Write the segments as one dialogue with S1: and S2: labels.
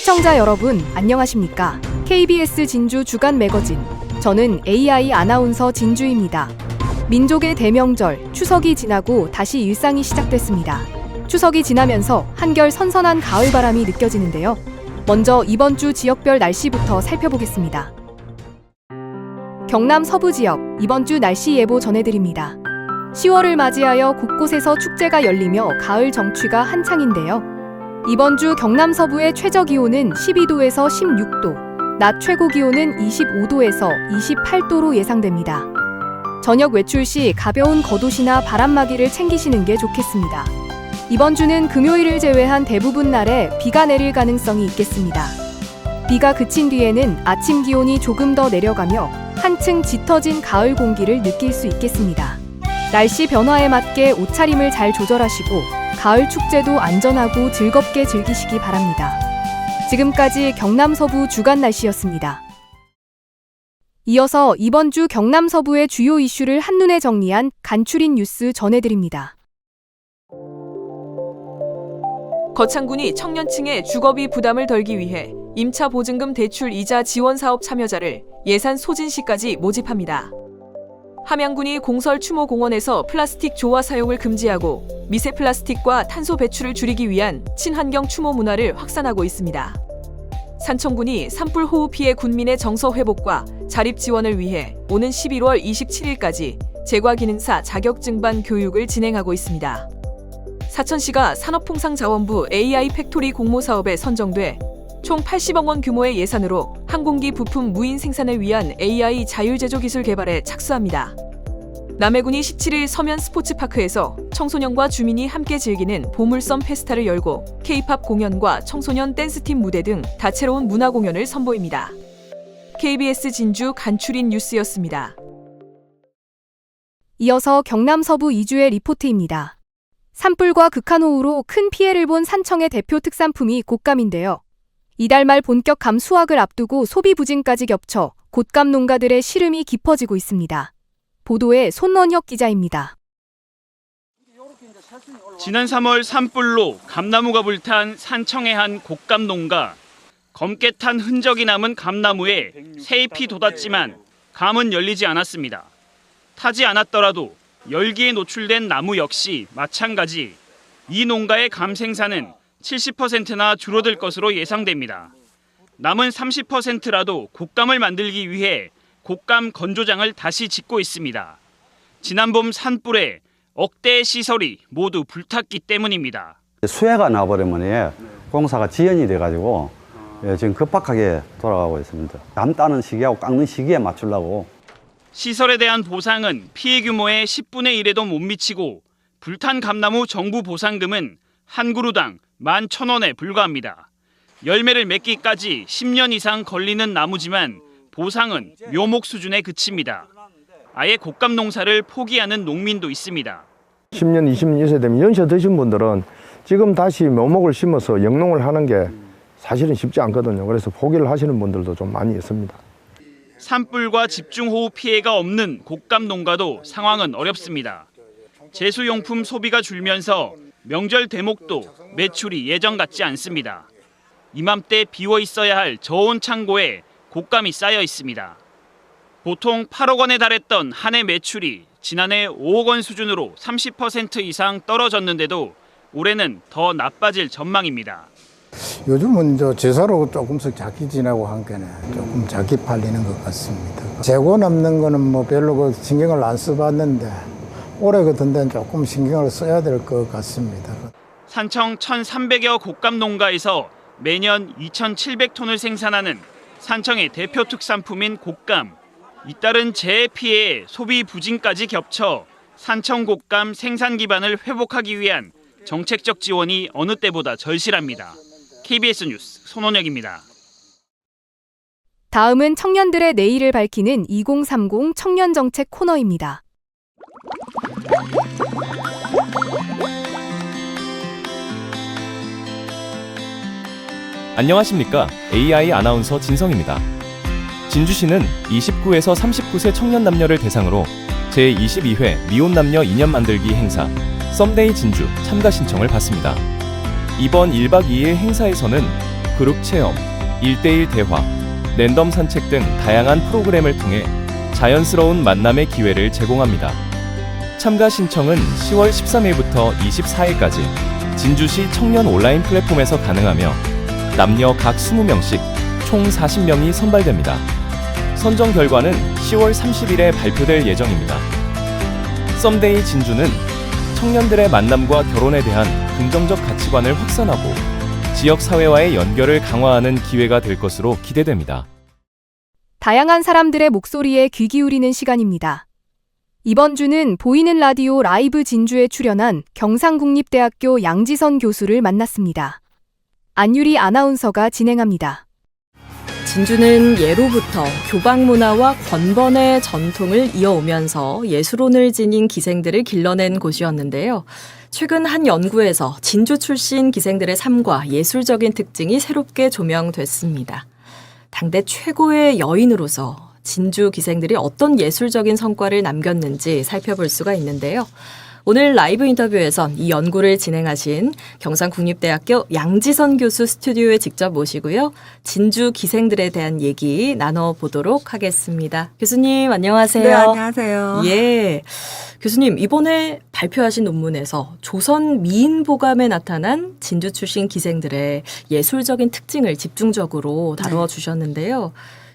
S1: 시청자 여러분, 안녕하십니까? KBS 진주 주간 매거진, 저는 AI 아나운서 진주입니다. 민족의 대명절, 추석이 지나고 다시 일상이 시작됐습니다. 추석이 지나면서 한결 선선한 가을바람이 느껴지는데요. 먼저 이번 주 지역별 날씨부터 살펴보겠습니다. 경남 서부 지역, 이번 주 날씨 예보 전해드립니다. 10월을 맞이하여 곳곳에서 축제가 열리며 가을 정취가 한창인데요. 이번 주 경남 서부의 최저 기온은 12도에서 16도, 낮 최고 기온은 25도에서 28도로 예상됩니다. 저녁 외출 시 가벼운 겉옷이나 바람막이를 챙기시는 게 좋겠습니다. 이번 주는 금요일을 제외한 대부분 날에 비가 내릴 가능성이 있겠습니다. 비가 그친 뒤에는 아침 기온이 조금 더 내려가며 한층 짙어진 가을 공기를 느낄 수 있겠습니다. 날씨 변화에 맞게 옷차림을 잘 조절하시고 가을 축제도 안전하고 즐겁게 즐기시기 바랍니다. 지금까지 경남 서부 주간 날씨였습니다. 이어서 이번 주 경남 서부의 주요 이슈를 한눈에 정리한 간추린 뉴스 전해드립니다.
S2: 거창군이 청년층의 주거비 부담을 덜기 위해 임차 보증금 대출 이자 지원 사업 참여자를 예산 소진시까지 모집합니다. 함양군이 공설 추모공원에서 플라스틱 조화 사용을 금지하고 미세 플라스틱과 탄소 배출을 줄이기 위한 친환경 추모 문화를 확산하고 있습니다. 산청군이 산불 호우 피해 군민의 정서 회복과 자립 지원을 위해 오는 11월 27일까지 제과기능사 자격증반 교육을 진행하고 있습니다. 사천시가 산업통상자원부 AI 팩토리 공모 사업에 선정돼 총 80억 원 규모의 예산으로 항공기 부품 무인 생산을 위한 AI 자율제조 기술 개발에 착수합니다. 남해군이 17일 서면 스포츠파크에서 청소년과 주민이 함께 즐기는 보물섬 페스타를 열고 K-팝 공연과 청소년 댄스팀 무대 등 다채로운 문화 공연을 선보입니다. KBS 진주 간추린 뉴스였습니다.
S1: 이어서 경남 서부 이주의 리포트입니다. 산불과 극한호우로 큰 피해를 본 산청의 대표 특산품이 곶감인데요. 이달 말 본격 감 수확을 앞두고 소비 부진까지 겹쳐 곶감 농가들의 시름이 깊어지고 있습니다. 보도에 손원혁 기자입니다.
S3: 지난 3월 산불로 감나무가 불탄 산청의 한 곶감 농가. 검게 탄 흔적이 남은 감나무에 새잎이 돋았지만 감은 열리지 않았습니다. 타지 않았더라도 열기에 노출된 나무 역시 마찬가지. 이 농가의 감 생산은 70%나 줄어들 것으로 예상됩니다. 남은 30%라도 곶감을 만들기 위해 곶감 건조장을 다시 짓고 있습니다. 지난 봄 산불에 억대의 시설이 모두 불탔기 때문입니다.
S4: 수해가 나버리면 공사가 지연이 돼가지고 지금 급박하게 돌아가고 있습니다. 감 따는 시기하고 깎는 시기에 맞추려고.
S3: 시설에 대한 보상은 피해 규모의 10분의 1에도 못 미치고 불탄 감나무 정부 보상금은 한 그루당 11,000원에 불과합니다. 열매를 맺기까지 10년 이상 걸리는 나무지만 보상은 묘목 수준에 그칩니다. 아예 곶감 농사를 포기하는 농민도 있습니다.
S5: 10년, 20년 이세 되면 연세 드신 분들은 지금 다시 묘목을 심어서 영농을 하는 게 사실은 쉽지 않거든요. 그래서 포기를 하시는 분들도 좀 많이 있습니다.
S3: 산불과 집중호우 피해가 없는 곶감 농가도 상황은 어렵습니다. 제수용품 소비가 줄면서 명절 대목도 매출이 예전 같지 않습니다. 이맘때 비워 있어야 할 저온 창고에 곶감이 쌓여 있습니다. 보통 8억 원에 달했던 한 해 매출이 지난해 5억 원 수준으로 30% 이상 떨어졌는데도 올해는 더 나빠질 전망입니다.
S6: 요즘은 제사로 조금씩 작게 지나고 한 게는 조금 작게 팔리는 것 같습니다. 재고 남는 거는 뭐 별로 신경을 안 써봤는데 올해 같은 데는 조금 신경을 써야 될 것 같습니다.
S3: 산청 1,300여 곶감 농가에서 매년 2,700톤을 생산하는 산청의 대표 특산품인 곶감. 잇따른 재해 피해에 소비 부진까지 겹쳐 산청 곶감 생산 기반을 회복하기 위한 정책적 지원이 어느 때보다 절실합니다. KBS 뉴스 손원혁입니다.
S1: 다음은 청년들의 내일을 밝히는 2030 청년정책 코너입니다.
S7: 안녕하십니까? AI 아나운서 진성입니다. 진주시는 29에서 39세 청년 남녀를 대상으로 제22회 미혼 남녀 인연 만들기 행사 썸데이 진주 참가 신청을 받습니다. 이번 1박 2일 행사에서는 그룹 체험, 1대1 대화, 랜덤 산책 등 다양한 프로그램을 통해 자연스러운 만남의 기회를 제공합니다. 참가 신청은 10월 13일부터 24일까지 진주시 청년 온라인 플랫폼에서 가능하며 남녀 각 20명씩 총 40명이 선발됩니다. 선정 결과는 10월 30일에 발표될 예정입니다. 썸데이 진주는 청년들의 만남과 결혼에 대한 긍정적 가치관을 확산하고 지역 사회와의 연결을 강화하는 기회가 될 것으로 기대됩니다.
S1: 다양한 사람들의 목소리에 귀 기울이는 시간입니다. 이번 주는 보이는 라디오 라이브 진주에 출연한 경상국립대학교 양지선 교수를 만났습니다. 안유리 아나운서가 진행합니다.
S8: 진주는 예로부터 교방 문화와 권번의 전통을 이어오면서 예술혼을 지닌 기생들을 길러낸 곳이었는데요. 최근 한 연구에서 진주 출신 기생들의 삶과 예술적인 특징이 새롭게 조명됐습니다. 당대 최고의 여인으로서 진주 기생들이 어떤 예술적인 성과를 남겼는지 살펴볼 수가 있는데요. 오늘 라이브 인터뷰에선 이 연구를 진행하신 경상국립대학교 양지선 교수 스튜디오에 직접 모시고요. 진주 기생들에 대한 얘기 나눠보도록 하겠습니다. 교수님 안녕하세요.
S9: 네, 안녕하세요.
S8: 예, 교수님 이번에 발표하신 논문에서 조선 미인보감에 나타난 진주 출신 기생들의 예술적인 특징을 집중적으로 다뤄주셨는데요.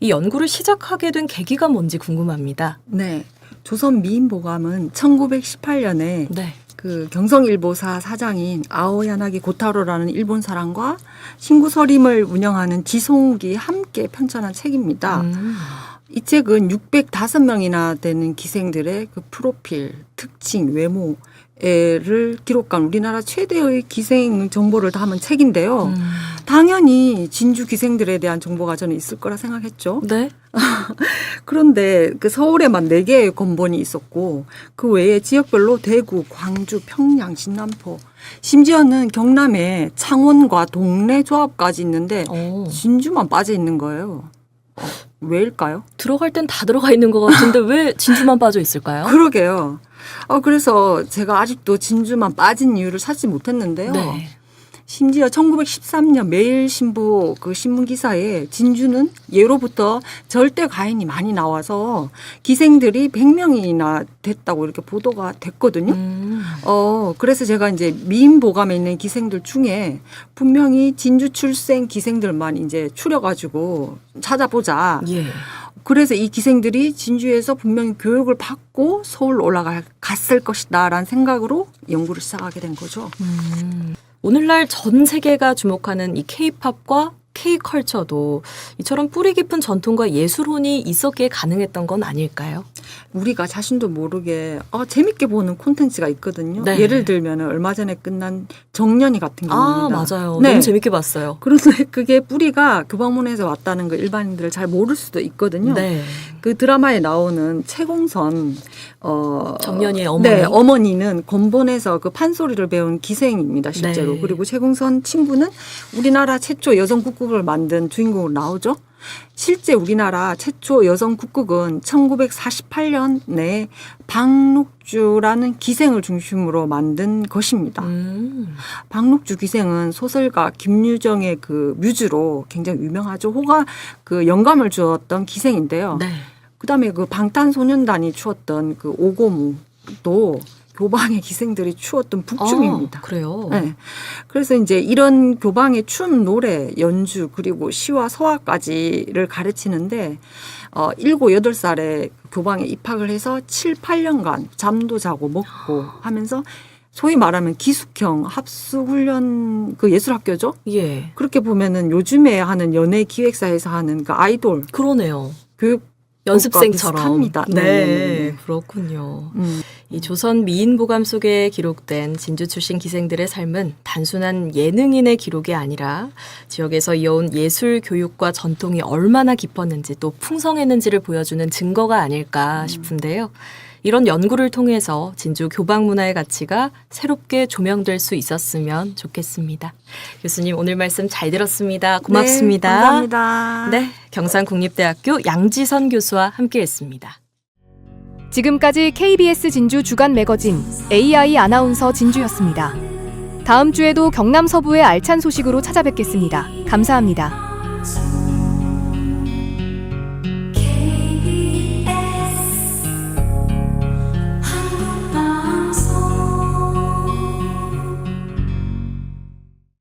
S8: 이 연구를 시작하게 된 계기가 뭔지 궁금합니다.
S9: 네. 조선 미인보감은 1918년에
S8: 네.
S9: 그 경성일보사 사장인 아오야나기 고타로라는 일본 사람과 신구서림을 운영하는 지송욱이 함께 편찬한 책입니다. 이 책은 605명이나 되는 기생들의 그 프로필, 특징, 외모를 기록한 우리나라 최대의 기생 정보를 담은 책인데요. 당연히 진주 기생들에 대한 정보가 저는 있을 거라 생각했죠.
S8: 네.
S9: 그런데 그 서울에만 4개의 건본이 있었고 그 외에 지역별로 대구, 광주, 평양, 진남포 심지어는 경남에 창원과 동래 조합까지 있는데 진주만 빠져 있는 거예요. 왜일까요?
S8: 들어갈 땐 다 들어가 있는 것 같은데 왜 진주만 빠져 있을까요?
S9: 그러게요. 그래서 제가 아직도 진주만 빠진 이유를 찾지 못했는데요.
S8: 네.
S9: 심지어 1913년 매일신보 그 신문기사에 진주는 예로부터 절대 가인이 많이 나와서 기생들이 100명이나 됐다고 이렇게 보도가 됐거든요. 그래서 제가 이제 미인보감에 있는 기생들 중에 분명히 진주 출생 기생들만 이제 추려가지고 찾아보자.
S8: 예.
S9: 그래서 이 기생들이 진주에서 분명히 교육을 받고 서울로 올라갔을 것이다라는 생각으로 연구를 시작하게 된 거죠.
S8: 오늘날 전 세계가 주목하는 이 K-팝과 K-컬처도 이처럼 뿌리 깊은 전통과 예술혼이 있었기에 가능했던 건 아닐까요?
S9: 우리가 자신도 모르게 재밌게 보는 콘텐츠가 있거든요.
S8: 네.
S9: 예를 들면 얼마 전에 끝난 정년이 같은 경우입니다.
S8: 맞아요.
S9: 네.
S8: 너무 재밌게 봤어요.
S9: 그런데 그게 뿌리가 교방문에서 왔다는 걸 일반인들 잘 모를 수도 있거든요.
S8: 네.
S9: 그 드라마에 나오는 최공선
S8: 정년이의 어머니.
S9: 네, 어머니는 건본에서 그 판소리를 배운 기생입니다, 실제로.
S8: 네.
S9: 그리고 최공선 친구는 우리나라 최초 여성 국극을 만든 주인공으로 나오죠. 실제 우리나라 최초 여성 국극은 1948년에 박록주라는 기생을 중심으로 만든 것입니다. 박록주 기생은 소설가 김유정의 그 뮤즈로 굉장히 유명하죠. 호가 그 영감을 주었던 기생인데요.
S8: 네.
S9: 그다음에 그 방탄소년단이 추었던 그 오고무도 교방의 기생들이 추었던 북춤입니다.
S8: 그래요?
S9: 네. 그래서 이제 이런 교방의 춤, 노래, 연주 그리고 시와 서화까지를 가르치는데 7, 8살에 교방에 입학을 해서 7, 8년간 잠도 자고 먹고 하면서 소위 말하면 기숙형 합숙훈련 그 예술학교죠.
S8: 예.
S9: 그렇게 보면은 요즘에 하는 연예 기획사에서 하는 그 아이돌
S8: 그러네요.
S9: 교육
S8: 연습생처럼.
S9: 비슷합니다.
S8: 네, 그렇군요. 이 조선 미인보감 속에 기록된 진주 출신 기생들의 삶은 단순한 예능인의 기록이 아니라 지역에서 이어온 예술 교육과 전통이 얼마나 깊었는지 또 풍성했는지를 보여주는 증거가 아닐까 싶은데요. 이런 연구를 통해서 진주 교방 문화의 가치가 새롭게 조명될 수 있었으면 좋겠습니다. 교수님 오늘 말씀 잘 들었습니다. 고맙습니다.
S9: 네, 감사합니다.
S8: 네, 경상국립대학교 양지선 교수와 함께했습니다.
S1: 지금까지 KBS 진주 주간 매거진 AI 아나운서 진주였습니다. 다음 주에도 경남 서부의 알찬 소식으로 찾아뵙겠습니다. 감사합니다.